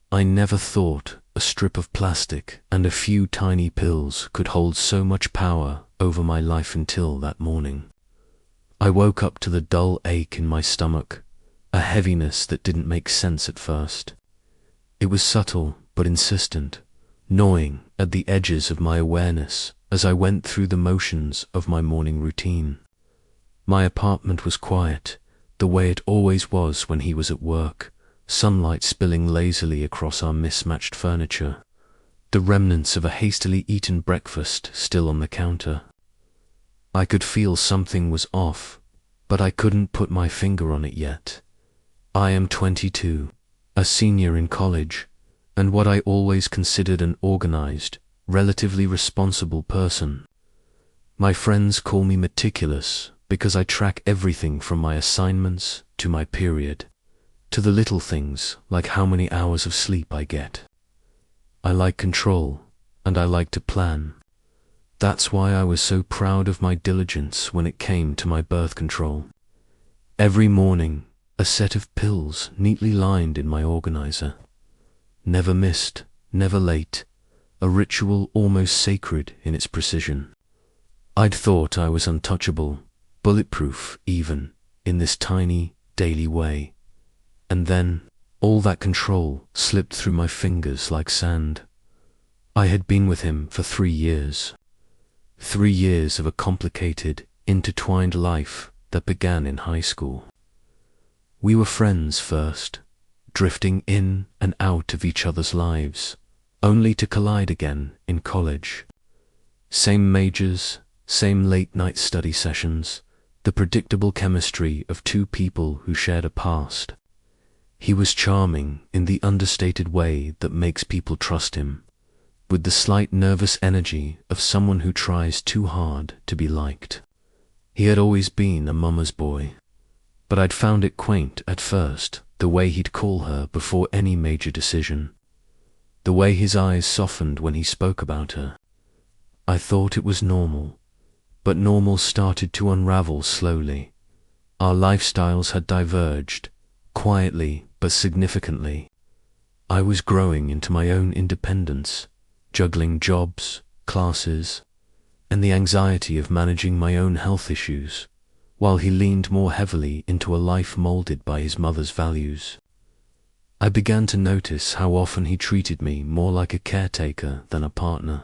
I never thought a strip of plastic and a few tiny pills could hold so much power over my life until that morning. I woke up to the dull ache in my stomach, a heaviness that didn't make sense at first. It was subtle but insistent, gnawing at the edges of my awareness as I went through the motions of my morning routine. My apartment was quiet, the way it always was when he was at work, sunlight spilling lazily across our mismatched furniture, the remnants of a hastily eaten breakfast still on the counter. I could feel something was off, but I couldn't put my finger on it yet. I am 22, a senior in college, and what I always considered an organized, relatively responsible person. My friends call me meticulous because I track everything from my assignments to my period, to the little things like how many hours of sleep I get. I like control, and I like to plan. That's why I was so proud of my diligence when it came to my birth control. Every morning, a set of pills neatly lined in my organizer. Never missed, never late, a ritual almost sacred in its precision. I'd thought I was untouchable, bulletproof even, in this tiny, daily way. And then, all that control slipped through my fingers like sand. I had been with him for 3 years. 3 years of a complicated, intertwined life that began in high school. We were friends first, drifting in and out of each other's lives, only to collide again in college. Same majors, same late-night study sessions, the predictable chemistry of two people who shared a past. He was charming in the understated way that makes people trust him, with the slight nervous energy of someone who tries too hard to be liked. He had always been a mama's boy, but I'd found it quaint at first, the way he'd call her before any major decision, the way his eyes softened when he spoke about her. I thought it was normal, but normal started to unravel slowly. Our lifestyles had diverged, quietly but significantly. I was growing into my own independence, juggling jobs, classes, and the anxiety of managing my own health issues, while he leaned more heavily into a life molded by his mother's values. I began to notice how often he treated me more like a caretaker than a partner.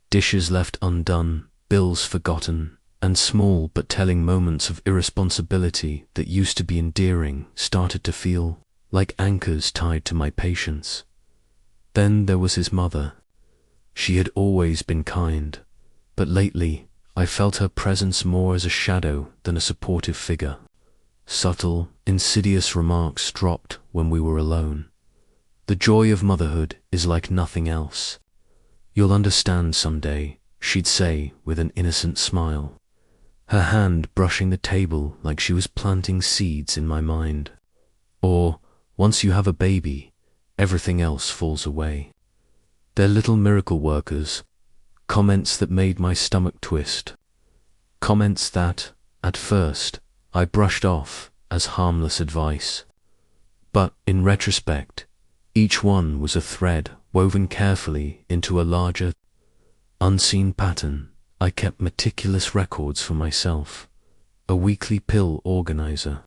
Dishes left undone, bills forgotten, and small but telling moments of irresponsibility that used to be endearing started to feel like anchors tied to my patience. Then there was his mother. She had always been kind, but lately I felt her presence more as a shadow than a supportive figure. Subtle, insidious remarks dropped when we were alone. The joy of motherhood is like nothing else. You'll understand someday, she'd say with an innocent smile, her hand brushing the table like she was planting seeds in my mind. Or, once you have a baby, everything else falls away. They're little miracle workers, comments that made my stomach twist. Comments that, at first, I brushed off as harmless advice. But in retrospect, each one was a thread woven carefully into a larger, unseen pattern. I kept meticulous records for myself, a weekly pill organizer,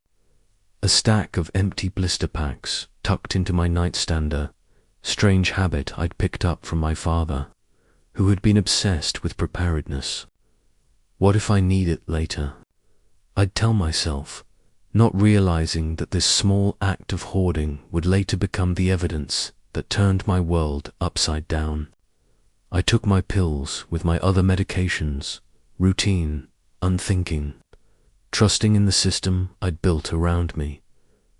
a stack of empty blister packs tucked into my nightstander, strange habit I'd picked up from my father, who had been obsessed with preparedness. What if I need it later? I'd tell myself, not realizing that this small act of hoarding would later become the evidence that turned my world upside down. I took my pills with my other medications, routine, unthinking, trusting in the system I'd built around me.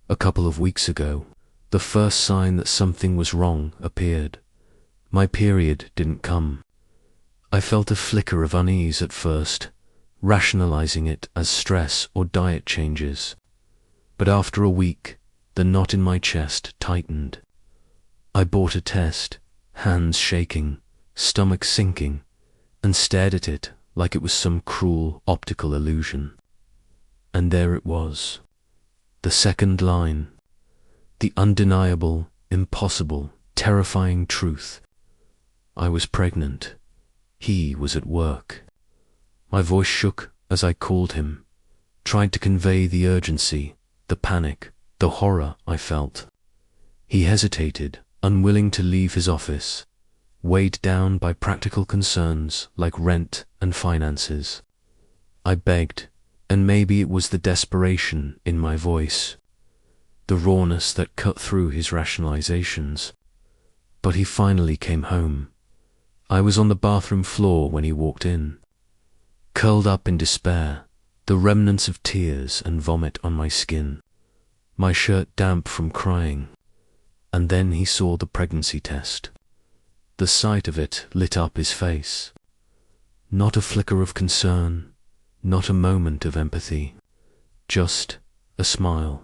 A couple of weeks ago, the first sign that something was wrong appeared. My period didn't come. I felt a flicker of unease at first, rationalizing it as stress or diet changes. But after a week, the knot in my chest tightened. I bought a test, hands shaking, stomach sinking, and stared at it like it was some cruel optical illusion. And there it was, the second line, the undeniable, impossible terrifying truth. I was pregnant. He was at work. My voice shook as I called him, tried to convey the urgency, the panic, the horror I felt. He hesitated, unwilling to leave his office, weighed down by practical concerns like rent and finances. I begged, and maybe it was the desperation in my voice, the rawness that cut through his rationalizations. But he finally came home. I was on the bathroom floor when he walked in, curled up in despair, the remnants of tears and vomit on my skin, my shirt damp from crying. And then he saw the pregnancy test. The sight of it lit up his face. Not a flicker of concern, not a moment of empathy, just a smile,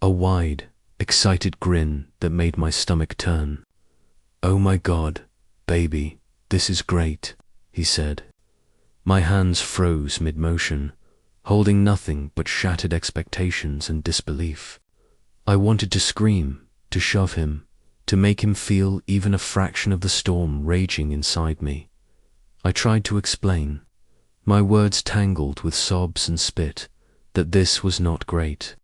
a wide, excited grin that made my stomach turn. "Oh my God, baby, this is great," he said. My hands froze mid-motion, holding nothing but shattered expectations and disbelief. I wanted to scream, to shove him, to make him feel even a fraction of the storm raging inside me. I tried to explain, my words tangled with sobs and spit, that this was not great,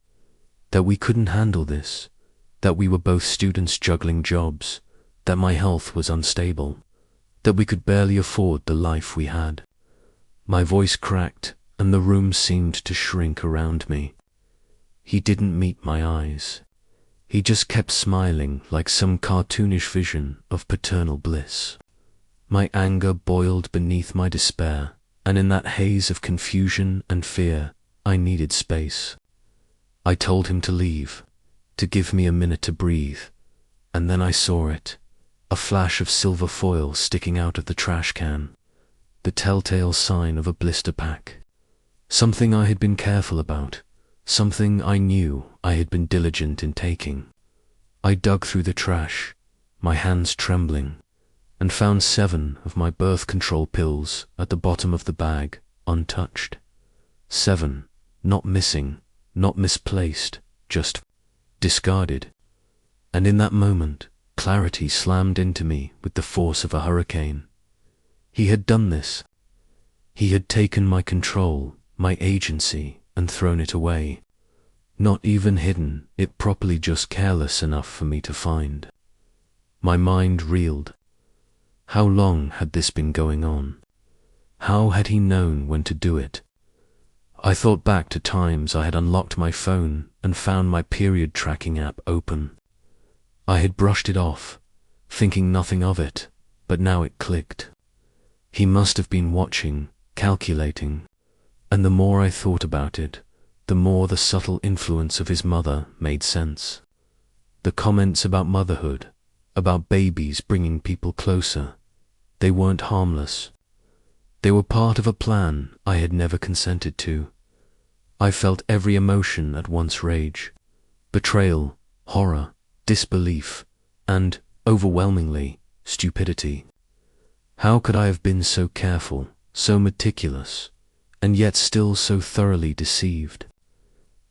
that we couldn't handle this, that we were both students juggling jobs, that my health was unstable, that we could barely afford the life we had. My voice cracked, and the room seemed to shrink around me. He didn't meet my eyes. He just kept smiling like some cartoonish vision of paternal bliss. My anger boiled beneath my despair, and in that haze of confusion and fear, I needed space. I told him to leave, to give me a minute to breathe, and then I saw it, a flash of silver foil sticking out of the trash can, the telltale sign of a blister pack. Something I had been careful about, something I knew I had been diligent in taking. I dug through the trash, my hands trembling, and found 7 of my birth control pills at the bottom of the bag, untouched. 7, not missing, not misplaced, just discarded. And in that moment, clarity slammed into me with the force of a hurricane. He had done this. He had taken my control, my agency, and thrown it away. Not even hidden it properly, just careless enough for me to find. My mind reeled. How long had this been going on? How had he known when to do it? I thought back to times I had unlocked my phone and found my period tracking app open. I had brushed it off, thinking nothing of it, but now it clicked. He must have been watching, calculating, and the more I thought about it, the more the subtle influence of his mother made sense. The comments about motherhood, about babies bringing people closer, they weren't harmless. They were part of a plan I had never consented to. I felt every emotion at once: rage, betrayal, horror, disbelief, and, overwhelmingly, stupidity. How could I have been so careful, so meticulous, and yet still so thoroughly deceived?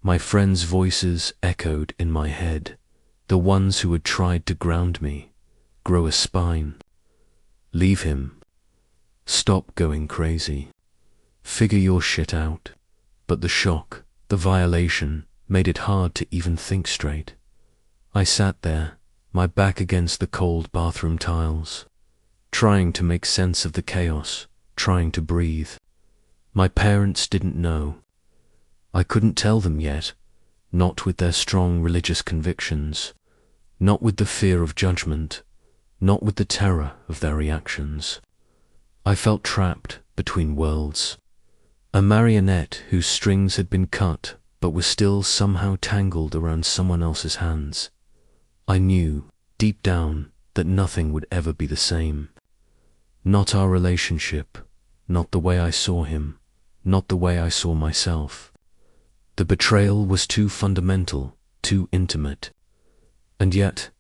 My friends' voices echoed in my head, the ones who had tried to ground me, grow a spine. Leave him. Stop going crazy. Figure your shit out. But the shock, the violation, made it hard to even think straight. I sat there, my back against the cold bathroom tiles, trying to make sense of the chaos, trying to breathe. My parents didn't know. I couldn't tell them yet, not with their strong religious convictions, not with the fear of judgment, not with the terror of their reactions. I felt trapped between worlds, a marionette whose strings had been cut but was still somehow tangled around someone else's hands. I knew, deep down, that nothing would ever be the same. Not our relationship, not the way I saw him, not the way I saw myself. The betrayal was too fundamental, too intimate. And yet,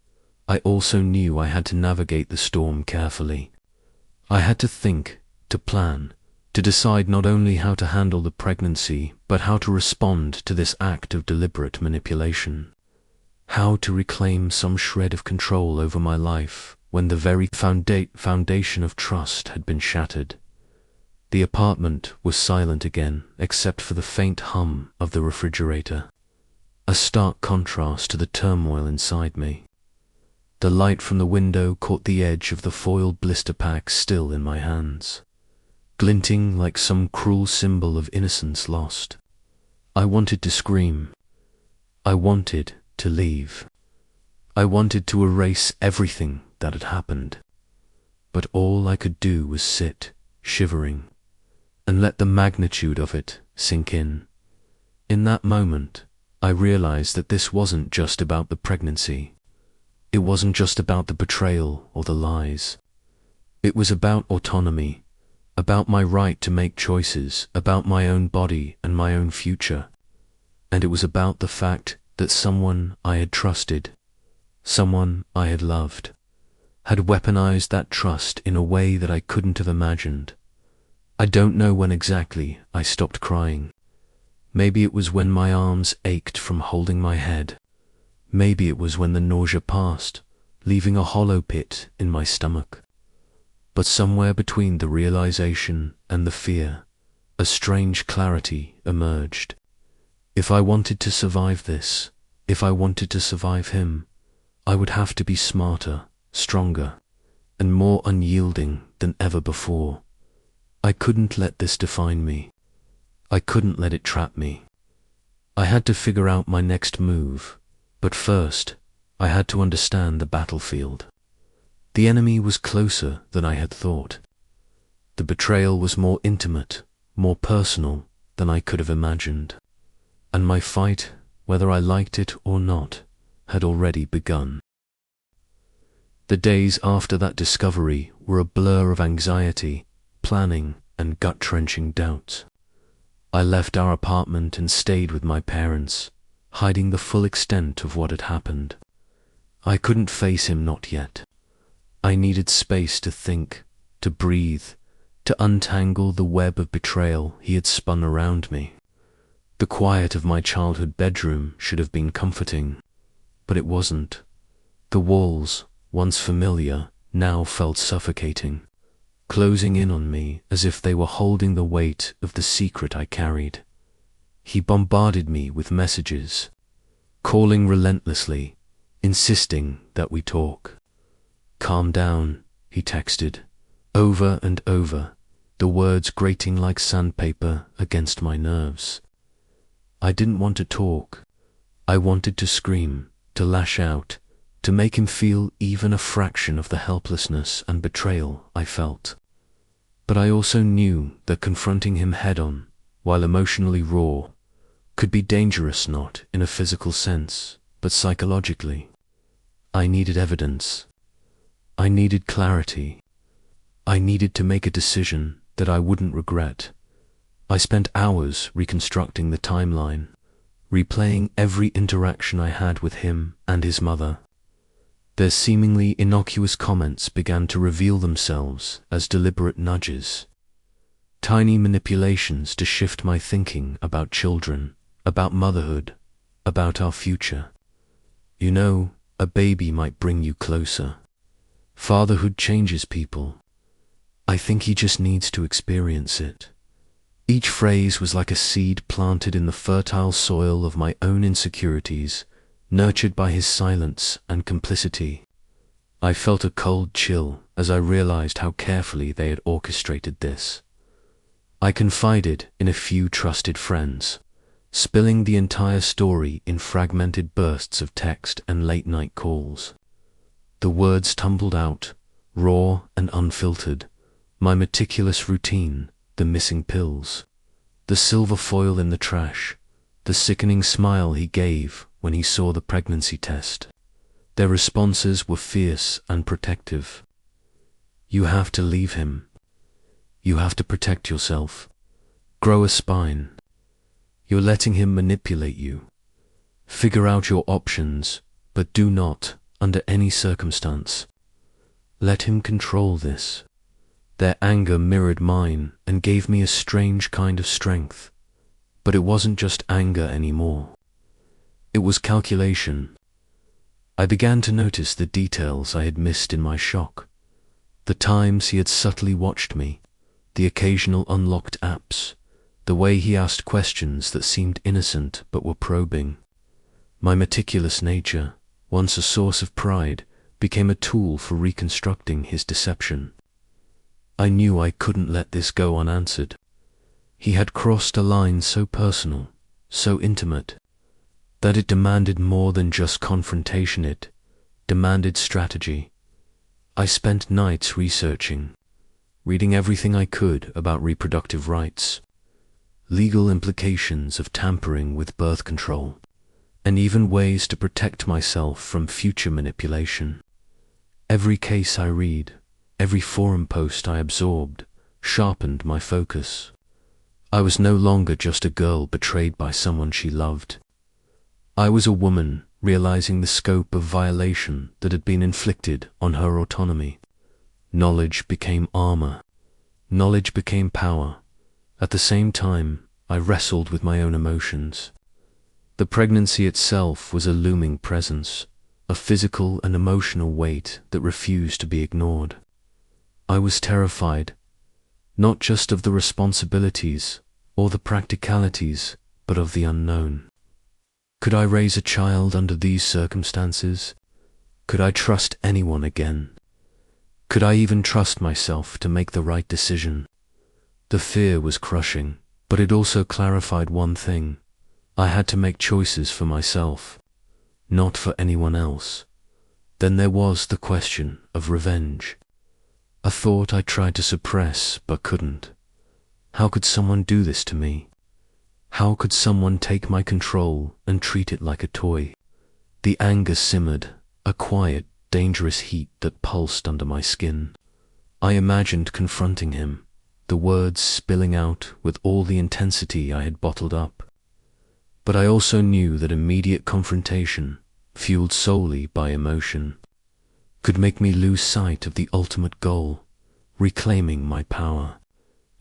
I also knew I had to navigate the storm carefully. I had to think, to plan, to decide not only how to handle the pregnancy, but how to respond to this act of deliberate manipulation. how to reclaim some shred of control over my life when the very foundation of trust had been shattered. The apartment was silent again, except for the faint hum of the refrigerator, a stark contrast to the turmoil inside me. The light from the window caught the edge of the foil blister pack still in my hands, glinting like some cruel symbol of innocence lost. I wanted to scream. I wanted to leave. I wanted to erase everything that had happened. But all I could do was sit, shivering, and let the magnitude of it sink in. In that moment, I realized that this wasn't just about the pregnancy. It wasn't just about the betrayal or the lies. It was about autonomy, about my right to make choices, about my own body and my own future. And it was about the fact that someone I had trusted, someone I had loved, had weaponized that trust in a way that I couldn't have imagined. I don't know when exactly I stopped crying. Maybe it was when my arms ached from holding my head. Maybe it was when the nausea passed, leaving a hollow pit in my stomach. But somewhere between the realization and the fear, a strange clarity emerged. If I wanted to survive this, if I wanted to survive him, I would have to be smarter, stronger, and more unyielding than ever before. I couldn't let this define me. I couldn't let it trap me. I had to figure out my next move, but first, I had to understand the battlefield. The enemy was closer than I had thought. The betrayal was more intimate, more personal than I could have imagined. And my fight, whether I liked it or not, had already begun. The days after that discovery were a blur of anxiety, planning, and gut-wrenching doubts. I left our apartment and stayed with my parents, hiding the full extent of what had happened. I couldn't face him, not yet. I needed space to think, to breathe, to untangle the web of betrayal he had spun around me. The quiet of my childhood bedroom should have been comforting, but it wasn't. The walls, once familiar, now felt suffocating, closing in on me as if they were holding the weight of the secret I carried. He bombarded me with messages, calling relentlessly, insisting that we talk. "Calm down," he texted, over and over, the words grating like sandpaper against my nerves. I didn't want to talk. I wanted to scream, to lash out, to make him feel even a fraction of the helplessness and betrayal I felt. But I also knew that confronting him head-on, while emotionally raw, could be dangerous, not in a physical sense, but psychologically. I needed evidence. I needed clarity. I needed to make a decision that I wouldn't regret. I spent hours reconstructing the timeline, replaying every interaction I had with him and his mother. Their seemingly innocuous comments began to reveal themselves as deliberate nudges, tiny manipulations to shift my thinking about children, about motherhood, about our future. "You know, a baby might bring you closer. Fatherhood changes people. I think he just needs to experience it." Each phrase was like a seed planted in the fertile soil of my own insecurities, nurtured by his silence and complicity. I felt a cold chill as I realized how carefully they had orchestrated this. I confided in a few trusted friends, spilling the entire story in fragmented bursts of text and late-night calls. The words tumbled out, raw and unfiltered, my meticulous routine, the missing pills, the silver foil in the trash, the sickening smile he gave when he saw the pregnancy test. Their responses were fierce and protective. "You have to leave him. You have to protect yourself. Grow a spine. You're letting him manipulate you. Figure out your options, but do not, under any circumstance, let him control this." Their anger mirrored mine and gave me a strange kind of strength. But it wasn't just anger anymore. It was calculation. I began to notice the details I had missed in my shock. The times he had subtly watched me, the occasional unlocked apps, the way he asked questions that seemed innocent but were probing. My meticulous nature, once a source of pride, became a tool for reconstructing his deception. I knew I couldn't let this go unanswered. He had crossed a line so personal, so intimate, that it demanded more than just confrontation. It demanded strategy. I spent nights researching, reading everything I could about reproductive rights, legal implications of tampering with birth control, and even ways to protect myself from future manipulation. Every case I read, every forum post I absorbed, sharpened my focus. I was no longer just a girl betrayed by someone she loved. I was a woman realizing the scope of violation that had been inflicted on her autonomy. Knowledge became armor. Knowledge became power. At the same time, I wrestled with my own emotions. The pregnancy itself was a looming presence, a physical and emotional weight that refused to be ignored. I was terrified, not just of the responsibilities or the practicalities, but of the unknown. Could I raise a child under these circumstances? Could I trust anyone again? Could I even trust myself to make the right decision? The fear was crushing, but it also clarified one thing. I had to make choices for myself, not for anyone else. Then there was the question of revenge. A thought I tried to suppress but couldn't. How could someone do this to me? How could someone take my control and treat it like a toy? The anger simmered, a quiet, dangerous heat that pulsed under my skin. I imagined confronting him, the words spilling out with all the intensity I had bottled up. But I also knew that immediate confrontation, fueled solely by emotion, could make me lose sight of the ultimate goal, reclaiming my power,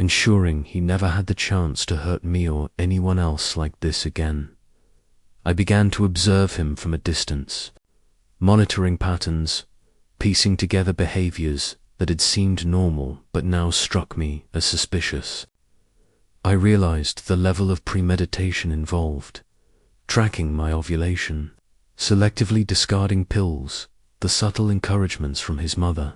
ensuring he never had the chance to hurt me or anyone else like this again. I began to observe him from a distance, monitoring patterns, piecing together behaviors that had seemed normal but now struck me as suspicious. I realized the level of premeditation involved, tracking my ovulation, selectively discarding pills, the subtle encouragements from his mother.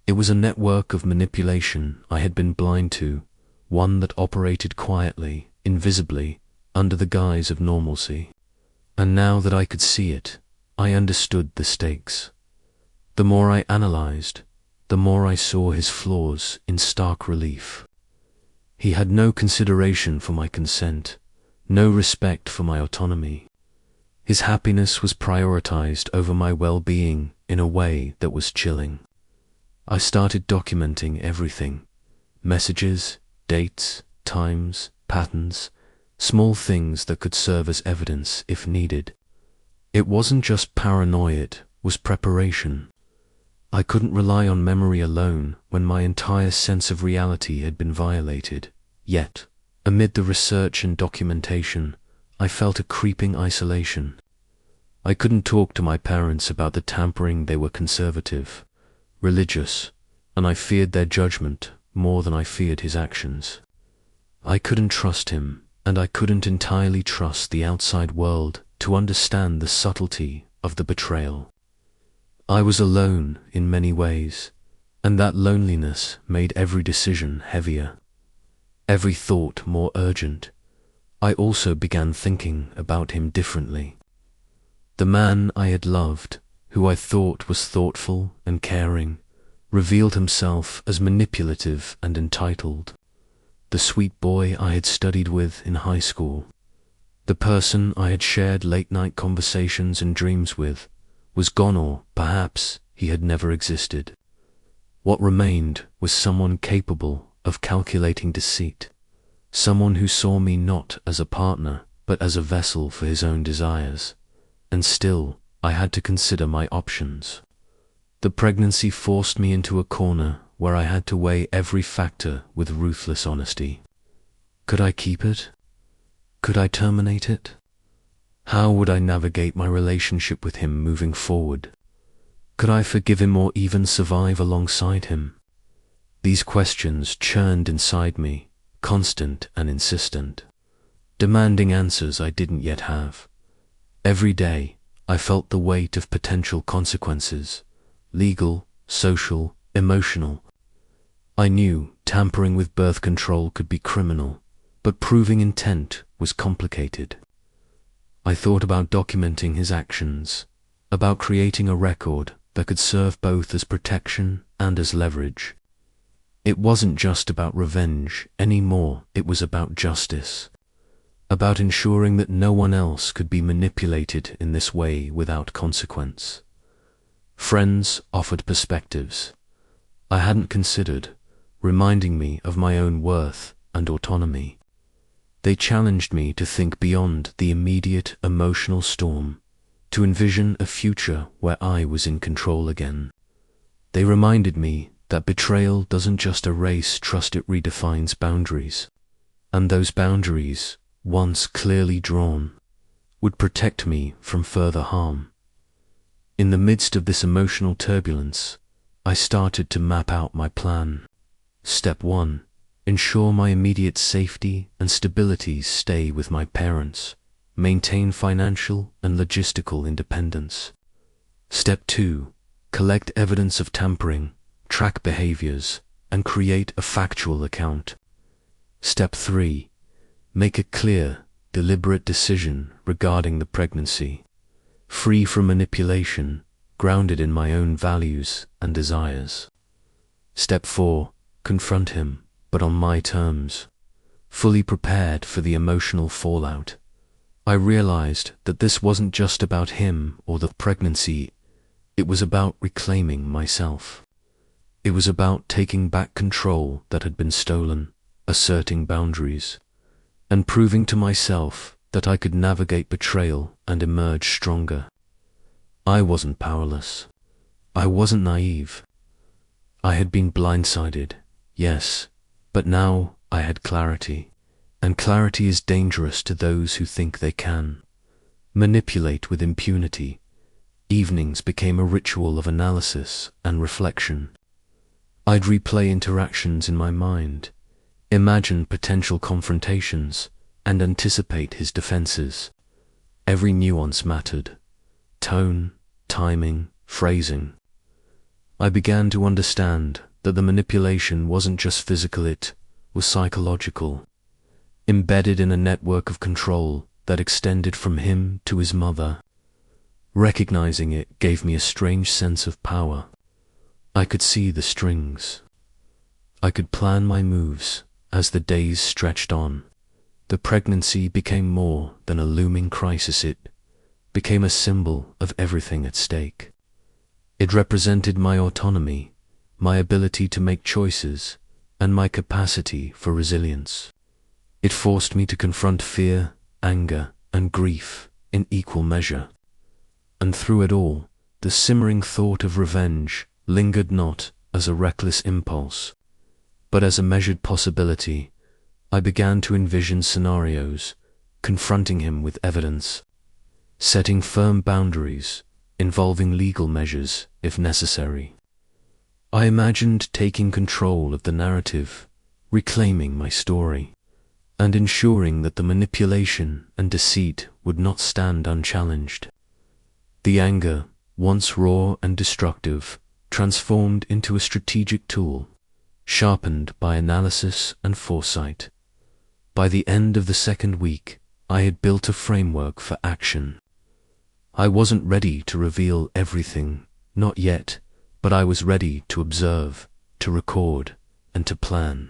It was a network of manipulation I had been blind to, one that operated quietly, invisibly, under the guise of normalcy. And now that I could see it, I understood the stakes. The more I analyzed, the more I saw his flaws in stark relief. He had no consideration for my consent, no respect for my autonomy. His happiness was prioritized over my well-being in a way that was chilling. I started documenting everything: messages, dates, times, patterns, small things that could serve as evidence if needed. It wasn't just paranoia, it was preparation. I couldn't rely on memory alone when my entire sense of reality had been violated. Yet, amid the research and documentation, I felt a creeping isolation. I couldn't talk to my parents about the tampering. They were conservative, religious, and I feared their judgment more than I feared his actions. I couldn't trust him, and I couldn't entirely trust the outside world to understand the subtlety of the betrayal. I was alone in many ways, and that loneliness made every decision heavier, every thought more urgent. I also began thinking about him differently. The man I had loved, who I thought was thoughtful and caring, revealed himself as manipulative and entitled. The sweet boy I had studied with in high school, the person I had shared late-night conversations and dreams with, was gone, or perhaps he had never existed. What remained was someone capable of calculating deceit, someone who saw me not as a partner, but as a vessel for his own desires. And still, I had to consider my options. The pregnancy forced me into a corner where I had to weigh every factor with ruthless honesty. Could I keep it? Could I terminate it? How would I navigate my relationship with him moving forward? Could I forgive him or even survive alongside him? These questions churned inside me, constant and insistent, demanding answers I didn't yet have. Every day, I felt the weight of potential consequences, legal, social, emotional. I knew tampering with birth control could be criminal, but proving intent was complicated. I thought about documenting his actions, about creating a record that could serve both as protection and as leverage. It wasn't just about revenge anymore, it was about justice, about ensuring that no one else could be manipulated in this way without consequence. Friends offered perspectives I hadn't considered, reminding me of my own worth and autonomy. They challenged me to think beyond the immediate emotional storm, to envision a future where I was in control again. They reminded me that betrayal doesn't just erase trust, it redefines boundaries. And those boundaries, once clearly drawn, would protect me from further harm. In the midst of this emotional turbulence, I started to map out my plan. Step 1. Ensure my immediate safety and stability. Stay with my parents. Maintain financial and logistical independence. Step 2. Collect evidence of tampering, track behaviors, and create a factual account. Step 3. Make a clear, deliberate decision regarding the pregnancy, free from manipulation, grounded in my own values and desires. Step 4. Confront him, but on my terms, fully prepared for the emotional fallout. I realized that this wasn't just about him or the pregnancy, it was about reclaiming myself. It was about taking back control that had been stolen, asserting boundaries, and proving to myself that I could navigate betrayal and emerge stronger. I wasn't powerless. I wasn't naive. I had been blindsided, yes, but now I had clarity, and clarity is dangerous to those who think they can manipulate with impunity. Evenings became a ritual of analysis and reflection. I'd replay interactions in my mind, imagine potential confrontations, and anticipate his defenses. Every nuance mattered: tone, timing, phrasing. I began to understand that the manipulation wasn't just physical, it was psychological, embedded in a network of control that extended from him to his mother. Recognizing it gave me a strange sense of power. I could see the strings. I could plan my moves as the days stretched on. The pregnancy became more than a looming crisis, it became a symbol of everything at stake. It represented my autonomy, my ability to make choices, and my capacity for resilience. It forced me to confront fear, anger, and grief in equal measure. And through it all, the simmering thought of revenge lingered, not as a reckless impulse, but as a measured possibility. I began to envision scenarios, confronting him with evidence, setting firm boundaries, involving legal measures if necessary. I imagined taking control of the narrative, reclaiming my story, and ensuring that the manipulation and deceit would not stand unchallenged. The anger, once raw and destructive, transformed into a strategic tool, sharpened by analysis and foresight. By the end of the second week, I had built a framework for action. I wasn't ready to reveal everything, not yet, but I was ready to observe, to record, and to plan.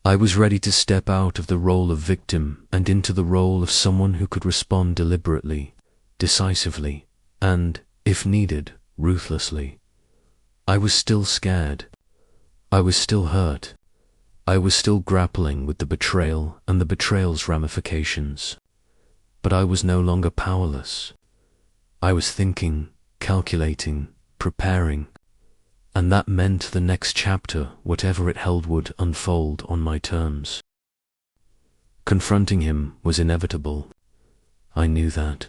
I was ready to step out of the role of victim and into the role of someone who could respond deliberately, decisively, and, if needed, ruthlessly. I was still scared. I was still hurt. I was still grappling with the betrayal and the betrayal's ramifications. But I was no longer powerless. I was thinking, calculating, preparing, and that meant the next chapter, whatever it held, would unfold on my terms. Confronting him was inevitable. I knew that.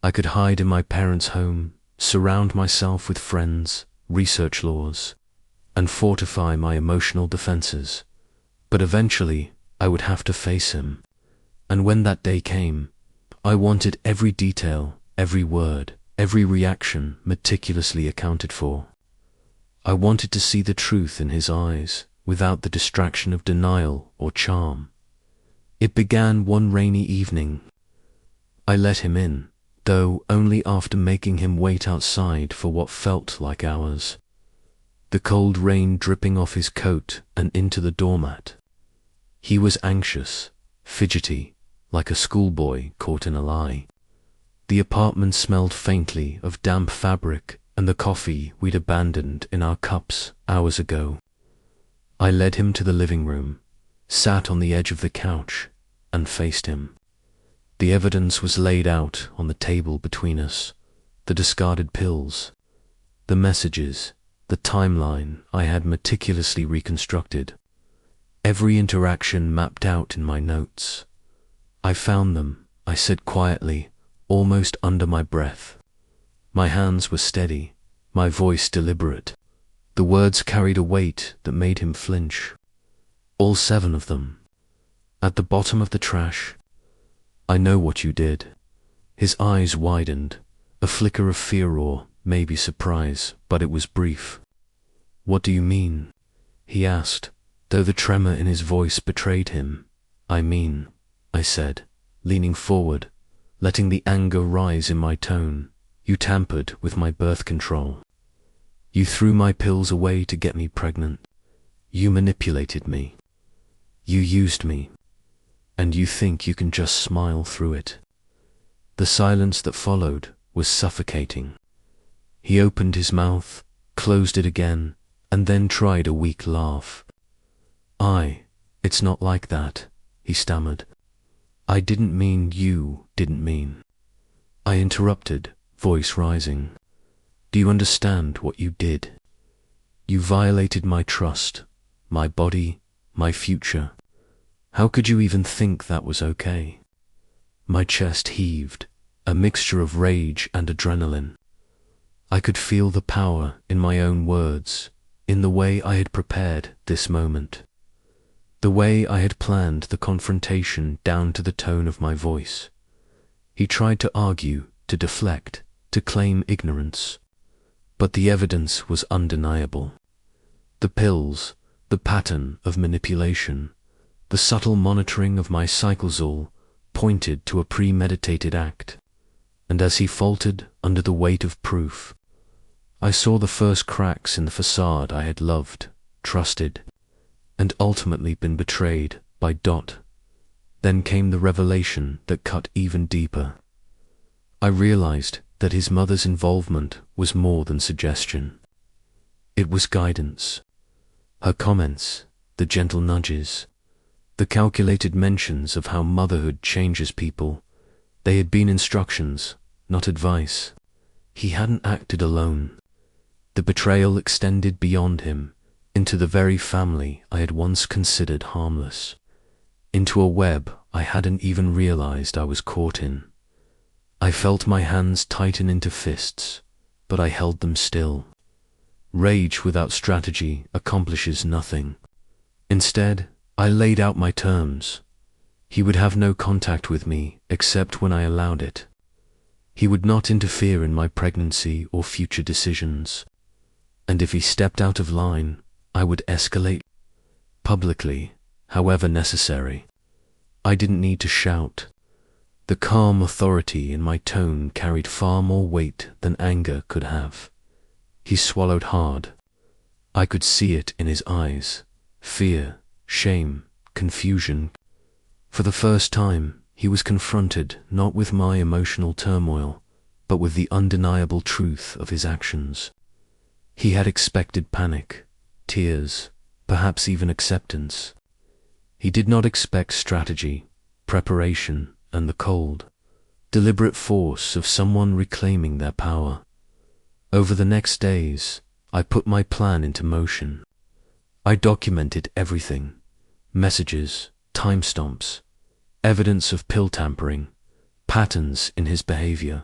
I could hide in my parents' home, surround myself with friends, research laws, and fortify my emotional defenses. But eventually, I would have to face him. And when that day came, I wanted every detail, every word, every reaction meticulously accounted for. I wanted to see the truth in his eyes, without the distraction of denial or charm. It began one rainy evening. I let him in, though only after making him wait outside for what felt like hours. The cold rain dripping off his coat and into the doormat. He was anxious, fidgety, like a schoolboy caught in a lie. The apartment smelled faintly of damp fabric and the coffee we'd abandoned in our cups hours ago. I led him to the living room, sat on the edge of the couch, and faced him. The evidence was laid out on the table between us, the discarded pills, the messages, the timeline I had meticulously reconstructed. Every interaction mapped out in my notes. I found them, I said quietly, almost under my breath. My hands were steady, my voice deliberate. The words carried a weight that made him flinch. All 7 of them. At the bottom of the trash. I know what you did. His eyes widened, a flicker of fear or maybe surprise, but it was brief. What do you mean? He asked, though the tremor in his voice betrayed him. I mean, I said, leaning forward, letting the anger rise in my tone. You tampered with my birth control. You threw my pills away to get me pregnant. You manipulated me. You used me. And you think you can just smile through it. The silence that followed was suffocating. He opened his mouth, closed it again, and then tried a weak laugh. It's not like that, he stammered. I didn't mean you didn't mean. I interrupted, voice rising. Do you understand what you did? You violated my trust, my body, my future. How could you even think that was okay? My chest heaved, a mixture of rage and adrenaline. I could feel the power in my own words, in the way I had prepared this moment. The way I had planned the confrontation down to the tone of my voice. He tried to argue, to deflect, to claim ignorance. But the evidence was undeniable. The pills, the pattern of manipulation, the subtle monitoring of my cycles all pointed to a premeditated act. And as he faltered under the weight of proof, I saw the first cracks in the facade I had loved, trusted, and ultimately been betrayed by Dot. Then came the revelation that cut even deeper. I realized that his mother's involvement was more than suggestion. It was guidance. Her comments, the gentle nudges, the calculated mentions of how motherhood changes people, they had been instructions, not advice. He hadn't acted alone. The betrayal extended beyond him, into the very family I had once considered harmless, into a web I hadn't even realized I was caught in. I felt my hands tighten into fists, but I held them still. Rage without strategy accomplishes nothing. Instead, I laid out my terms. He would have no contact with me except when I allowed it. He would not interfere in my pregnancy or future decisions. And if he stepped out of line, I would escalate publicly, however necessary. I didn't need to shout. The calm authority in my tone carried far more weight than anger could have. He swallowed hard. I could see it in his eyes. Fear, shame, confusion. For the first time, he was confronted not with my emotional turmoil, but with the undeniable truth of his actions. He had expected panic, tears, perhaps even acceptance. He did not expect strategy, preparation, and the cold, deliberate force of someone reclaiming their power. Over the next days, I put my plan into motion. I documented everything: messages, timestamps, evidence of pill tampering, patterns in his behavior.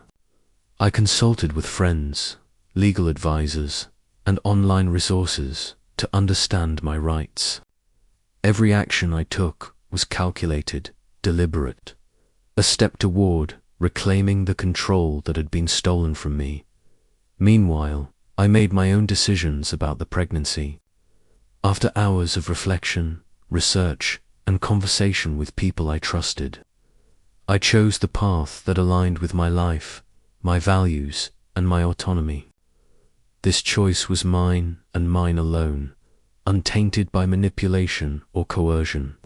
I consulted with friends, legal advisors, and online resources to understand my rights. Every action I took was calculated, deliberate, a step toward reclaiming the control that had been stolen from me. Meanwhile, I made my own decisions about the pregnancy. After hours of reflection, research, and conversation with people I trusted, I chose the path that aligned with my life, my values, and my autonomy. This choice was mine and mine alone, untainted by manipulation or coercion,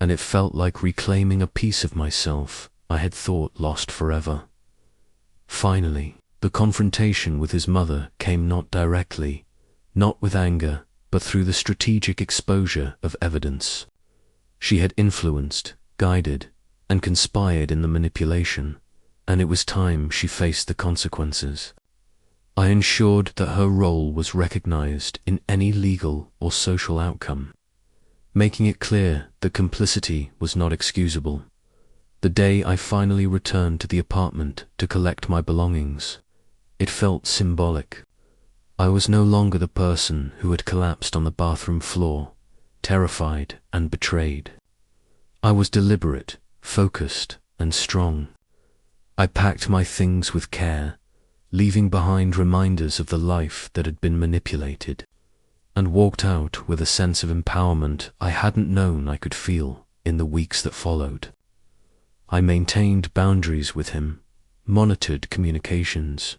and it felt like reclaiming a piece of myself I had thought lost forever. Finally, the confrontation with his mother came not directly, not with anger, but through the strategic exposure of evidence. She had influenced, guided, and conspired in the manipulation, and it was time she faced the consequences. I ensured that her role was recognized in any legal or social outcome, making it clear that complicity was not excusable. The day I finally returned to the apartment to collect my belongings, it felt symbolic. I was no longer the person who had collapsed on the bathroom floor, terrified and betrayed. I was deliberate, focused, and strong. I packed my things with care, leaving behind reminders of the life that had been manipulated, and walked out with a sense of empowerment I hadn't known I could feel in the weeks that followed. I maintained boundaries with him, monitored communications,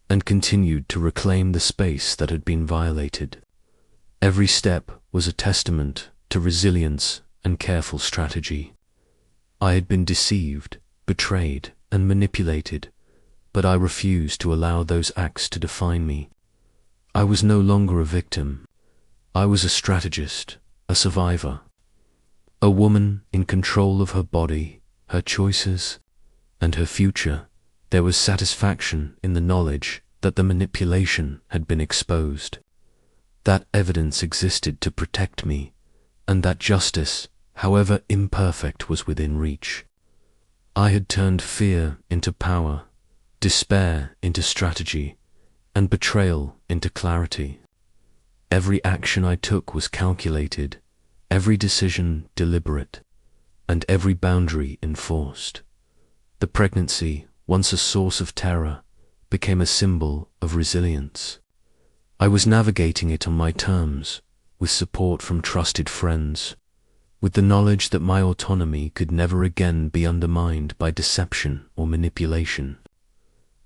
and continued to reclaim the space that had been violated. Every step was a testament to resilience and careful strategy. I had been deceived, betrayed, and manipulated, but I refused to allow those acts to define me. I was no longer a victim. I was a strategist, a survivor, a woman in control of her body, her choices, and her future. There was satisfaction in the knowledge that the manipulation had been exposed, that evidence existed to protect me, and that justice, however imperfect, was within reach. I had turned fear into power, despair into strategy, and betrayal into clarity. Every action I took was calculated, every decision deliberate, and every boundary enforced. The pregnancy, once a source of terror, became a symbol of resilience. I was navigating it on my terms, with support from trusted friends, with the knowledge that my autonomy could never again be undermined by deception or manipulation.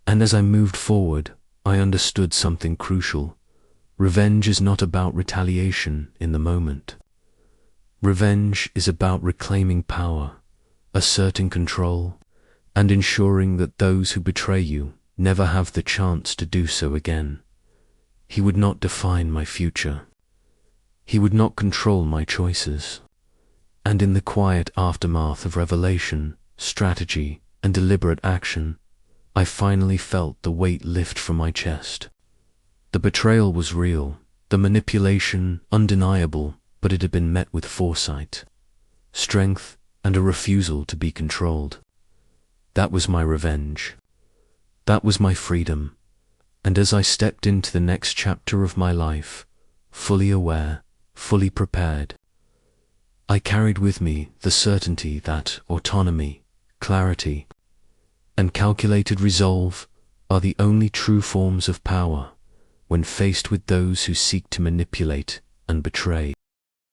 And as I moved forward, I understood something crucial. Revenge is not about retaliation in the moment. Revenge is about reclaiming power, asserting control, and ensuring that those who betray you never have the chance to do so again. He would not define my future. He would not control my choices. And in the quiet aftermath of revelation, strategy, and deliberate action, I finally felt the weight lift from my chest. The betrayal was real, the manipulation undeniable, but it had been met with foresight, strength, and a refusal to be controlled. That was my revenge. That was my freedom. And as I stepped into the next chapter of my life, fully aware, fully prepared, I carried with me the certainty that autonomy, clarity, and calculated resolve are the only true forms of power when faced with those who seek to manipulate and betray.